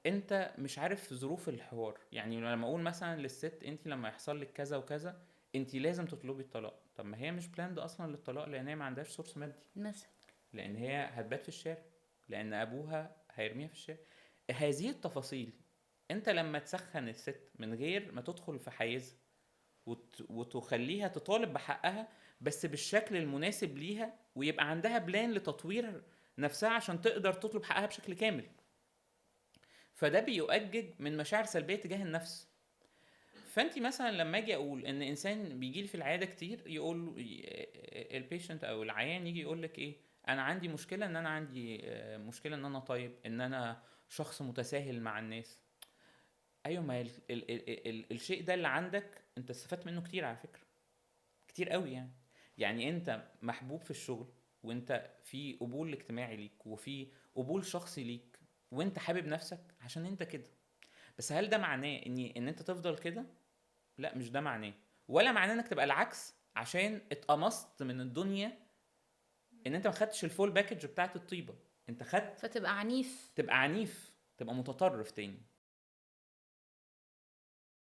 انت مش عارف ظروف الحوار. يعني لما اقول مثلا للست انت لما يحصل لك كذا وكذا انت لازم تطلبي الطلاق، طب ما هي مش بلاند اصلا للطلاق، لان هي ما عندهاش سورس مادي، مثلا. لان هي هتبات في الشارع، لان ابوها هيرميها في الشارع. هذه التفاصيل انت لما تسخن الست من غير ما تدخل في حيزها وتخليها تطالب بحقها، بس بالشكل المناسب ليها، ويبقى عندها بلان لتطوير نفسها عشان تقدر تطلب حقها بشكل كامل، فده بيؤجج من مشاعر سلبيه تجاه النفس. فانت مثلا لما اجي اقول ان انسان بيجي لي في العياده كتير، يقول البيشنت او العيان يجي يقول لك ايه، انا عندي مشكله ان انا عندي مشكله ان انا طيب، ان انا شخص متساهل مع الناس. ايوه، ما الشيء ده اللي عندك انت استفدت منه كتير على فكره، كتير قوي يعني. يعني انت محبوب في الشغل، وانت في قبول اجتماعي ليك، وفي قبول شخصي ليك، وانت حابب نفسك عشان انت كده. بس هل ده معناه ان انت تفضل كده؟ لا، مش ده معناه. ولا معناه انك تبقى العكس عشان اتقمصت من الدنيا ان انت ما خدتش الفول باكج بتاعت الطيبه، انت خدت فتبقى عنيف. تبقى عنيف، تبقى متطرف تاني.